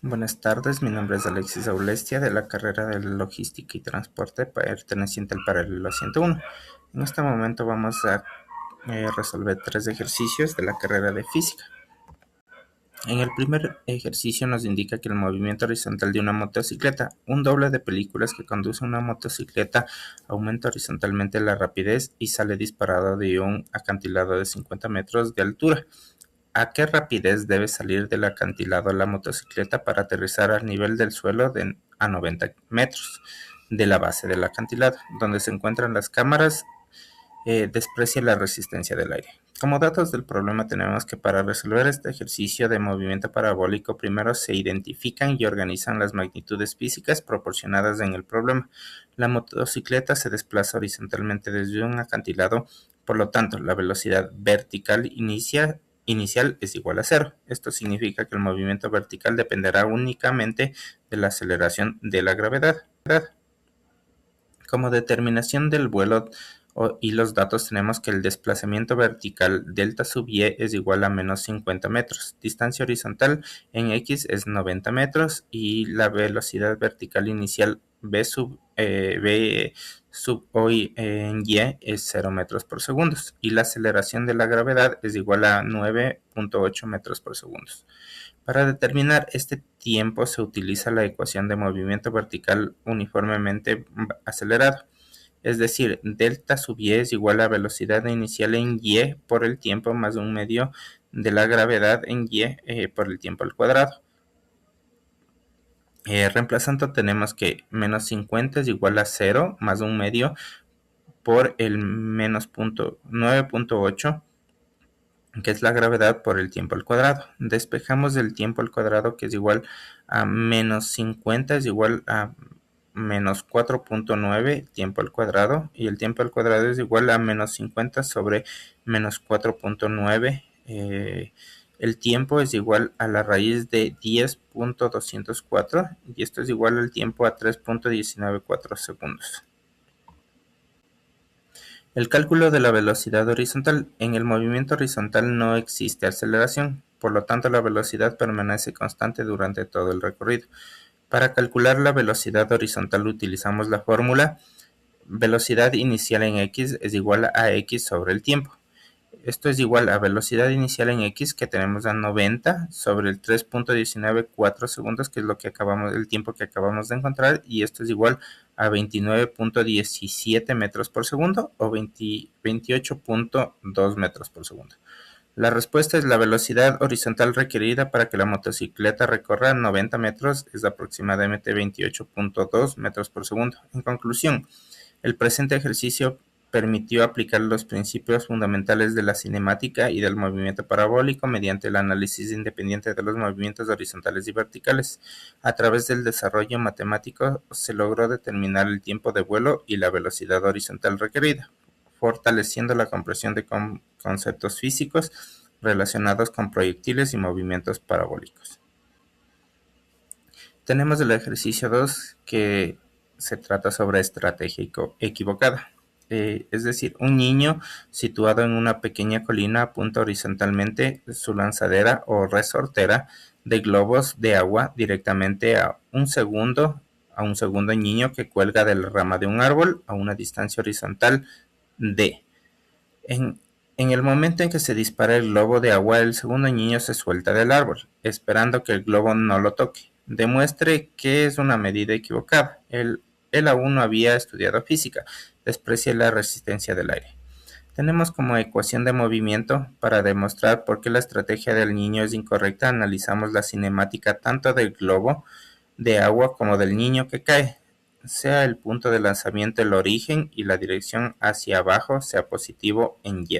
Buenas tardes, mi nombre es Alexis Aulestia de la carrera de Logística y Transporte perteneciente al paralelo 101. En este momento vamos a resolver 3 ejercicios de la carrera de Física. En el primer ejercicio nos indica que el movimiento horizontal de una motocicleta, un doble de películas que conduce una motocicleta, aumenta horizontalmente la rapidez y sale disparado de un acantilado de 50 metros de altura. ¿A qué rapidez debe salir del acantilado la motocicleta para aterrizar al nivel del suelo a 90 metros de la base del acantilado, donde se encuentran las cámaras? Desprecia la resistencia del aire. Como datos del problema tenemos que para resolver este ejercicio de movimiento parabólico, primero se identifican y organizan las magnitudes físicas proporcionadas en el problema. La motocicleta se desplaza horizontalmente desde un acantilado, por lo tanto, la velocidad vertical inicial es igual a 0. Esto significa que el movimiento vertical dependerá únicamente de la aceleración de la gravedad. Como determinación del vuelo y los datos tenemos que el desplazamiento vertical delta sub y es igual a menos 50 metros. Distancia horizontal en x es 90 metros y la velocidad vertical inicial v sub hoy en y es 0 metros por segundo y la aceleración de la gravedad es igual a 9.8 metros por segundo. Para determinar este tiempo se utiliza la ecuación de movimiento vertical uniformemente acelerado, es decir, delta sub y es igual a velocidad inicial en y por el tiempo más un medio de la gravedad en y por el tiempo al cuadrado. Reemplazando tenemos que menos 50 es igual a 0 más un medio por el menos 9.8, que es la gravedad por el tiempo al cuadrado. Despejamos el tiempo al cuadrado, que es igual a menos 50 es igual a menos 4.9 tiempo al cuadrado, y el tiempo al cuadrado es igual a menos 50 sobre menos 4.9. El tiempo es igual a la raíz de 10.204 y esto es igual al tiempo a 3.194 segundos. El cálculo de la velocidad horizontal. En el movimiento horizontal no existe aceleración, por lo tanto la velocidad permanece constante durante todo el recorrido. Para calcular la velocidad horizontal utilizamos la fórmula velocidad inicial en x es igual a x sobre el tiempo. Esto es igual a velocidad inicial en x, que tenemos a 90 sobre el 3.194 segundos, que es el tiempo que acabamos de encontrar, y esto es igual a 29.17 metros por segundo o 28.2 metros por segundo. La respuesta es la velocidad horizontal requerida para que la motocicleta recorra 90 metros es aproximadamente 28.2 metros por segundo. En conclusión, el presente ejercicio permitió aplicar los principios fundamentales de la cinemática y del movimiento parabólico mediante el análisis independiente de los movimientos horizontales y verticales. A través del desarrollo matemático se logró determinar el tiempo de vuelo y la velocidad horizontal requerida, fortaleciendo la comprensión de conceptos físicos relacionados con proyectiles y movimientos parabólicos. Tenemos el ejercicio 2, que se trata sobre estrategia equivocada. Es decir, un niño situado en una pequeña colina apunta horizontalmente su lanzadera o resortera de globos de agua directamente a un segundo niño que cuelga de la rama de un árbol a una distancia horizontal d. En, en el momento en que se dispara el globo de agua, el segundo niño se suelta del árbol, esperando que el globo no lo toque. Demuestre que es una medida equivocada. Él aún no había estudiado física. Desprecia la resistencia del aire. Tenemos como ecuación de movimiento. Para demostrar por qué la estrategia del niño es incorrecta, analizamos la cinemática tanto del globo de agua como del niño que cae, sea el punto de lanzamiento el origen y la dirección hacia abajo sea positivo en y.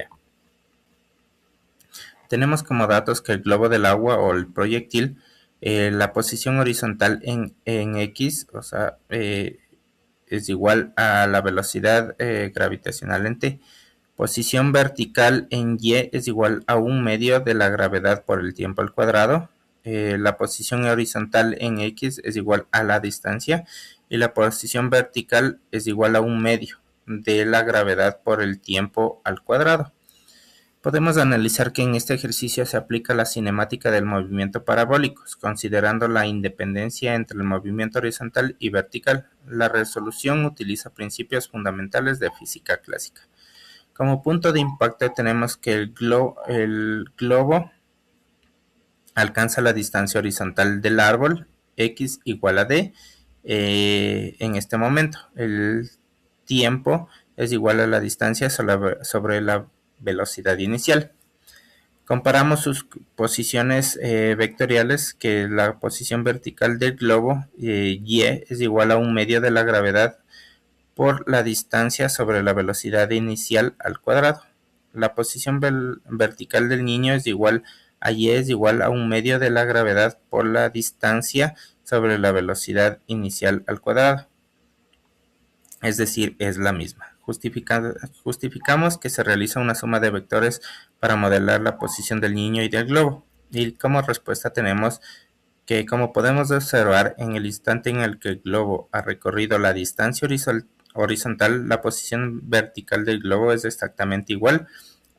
Tenemos como datos que el globo del agua o el proyectil, la posición horizontal en x, o sea, es igual a la velocidad gravitacional en t. Posición vertical en y es igual a un medio de la gravedad por el tiempo al cuadrado. La posición horizontal en x es igual a la distancia y la posición vertical es igual a un medio de la gravedad por el tiempo al cuadrado. Podemos analizar que en este ejercicio se aplica la cinemática del movimiento parabólico, considerando la independencia entre el movimiento horizontal y vertical. La resolución utiliza principios fundamentales de física clásica. Como punto de impacto tenemos que el globo alcanza la distancia horizontal del árbol, x igual a d, en este momento. El tiempo es igual a la distancia sobre la velocidad inicial. Comparamos sus posiciones vectoriales, que la posición vertical del globo y es igual a 1/2 de la gravedad por la distancia sobre la velocidad inicial al cuadrado. La posición vertical del niño es igual a y es igual a 1/2 de la gravedad por la distancia sobre la velocidad inicial al cuadrado. Es decir, es la misma. Justificamos que se realiza una suma de vectores para modelar la posición del niño y del globo. Y como respuesta tenemos que, como podemos observar, en el instante en el que el globo ha recorrido la distancia horizontal, la posición vertical del globo es exactamente igual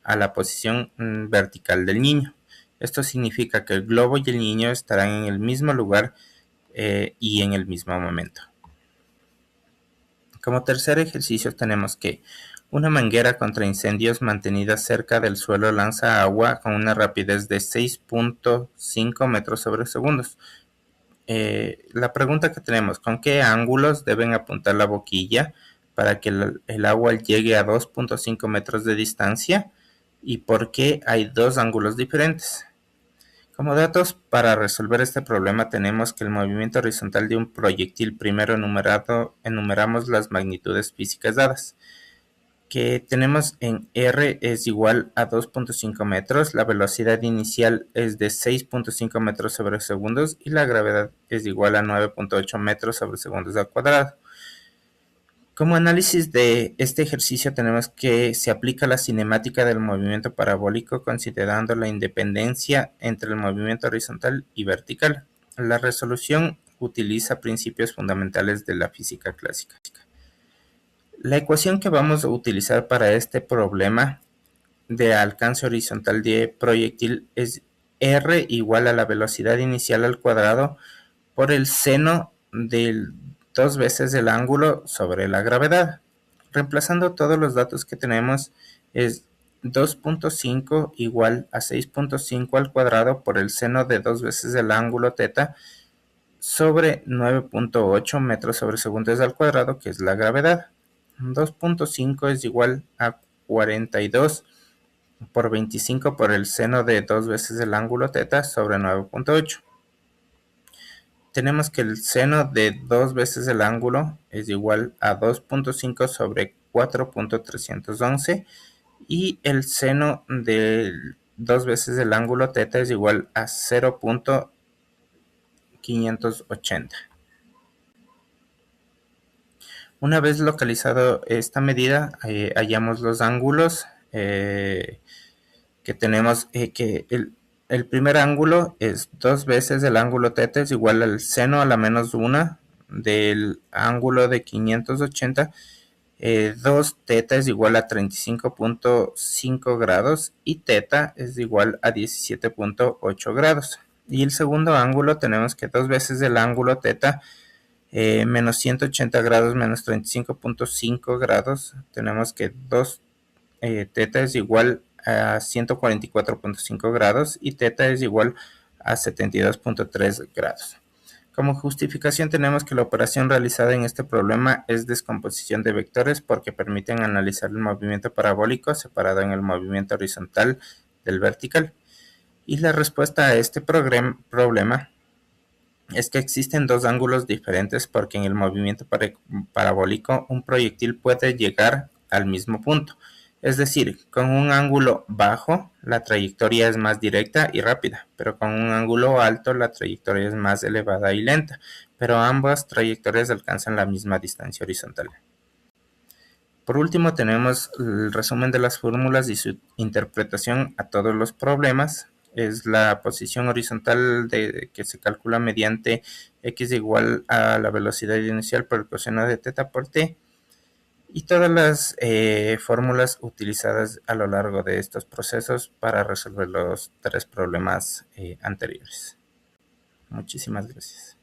a la posición vertical del niño. Esto significa que el globo y el niño estarán en el mismo lugar y en el mismo momento. Como tercer ejercicio tenemos que una manguera contra incendios mantenida cerca del suelo lanza agua con una rapidez de 6.5 metros sobre segundos. La pregunta que tenemos, ¿con qué ángulos deben apuntar la boquilla para que el agua llegue a 2.5 metros de distancia? ¿Y por qué hay dos ángulos diferentes? Como datos para resolver este problema tenemos que el movimiento horizontal de un proyectil primero enumeramos las magnitudes físicas dadas, que tenemos en R es igual a 2.5 metros, la velocidad inicial es de 6.5 metros sobre segundos y la gravedad es igual a 9.8 metros sobre segundos al cuadrado. Como análisis de este ejercicio tenemos que se aplica la cinemática del movimiento parabólico considerando la independencia entre el movimiento horizontal y vertical. La resolución utiliza principios fundamentales de la física clásica. La ecuación que vamos a utilizar para este problema de alcance horizontal de proyectil es R igual a la velocidad inicial al cuadrado por el seno del 2 veces el ángulo sobre la gravedad. Reemplazando todos los datos que tenemos es 2.5 igual a 6.5 al cuadrado por el seno de 2 veces el ángulo θ sobre 9.8 metros sobre segundos al cuadrado, que es la gravedad. 2.5 es igual a 42 por 25 por el seno de 2 veces el ángulo θ sobre 9.8. Tenemos que el seno de 2 veces el ángulo es igual a 2.5 sobre 4.311 y el seno de 2 veces el ángulo θ es igual a 0.580. Una vez localizado esta medida, hallamos los ángulos que tenemos, que el primer ángulo es 2 veces el ángulo θ es igual al seno a la menos 1 del ángulo de 580. 2 θ es igual a 35.5 grados y θ es igual a 17.8 grados. Y el segundo ángulo tenemos que 2 veces el ángulo θ menos 180 grados menos 35.5 grados. Tenemos que 2 θ es igual a 144.5 grados y θ es igual a 72.3 grados. Como justificación tenemos que la operación realizada en este problema es descomposición de vectores porque permiten analizar el movimiento parabólico separado en el movimiento horizontal del vertical. Y la respuesta a este problema es que existen dos ángulos diferentes porque en el movimiento parabólico un proyectil puede llegar al mismo punto. Es decir, con un ángulo bajo la trayectoria es más directa y rápida, pero con un ángulo alto la trayectoria es más elevada y lenta, pero ambas trayectorias alcanzan la misma distancia horizontal. Por último tenemos el resumen de las fórmulas y su interpretación a todos los problemas. Es la posición horizontal que se calcula mediante x igual a la velocidad inicial por el coseno de θ por t. y todas las fórmulas utilizadas a lo largo de estos procesos para resolver los tres problemas anteriores. Muchísimas gracias.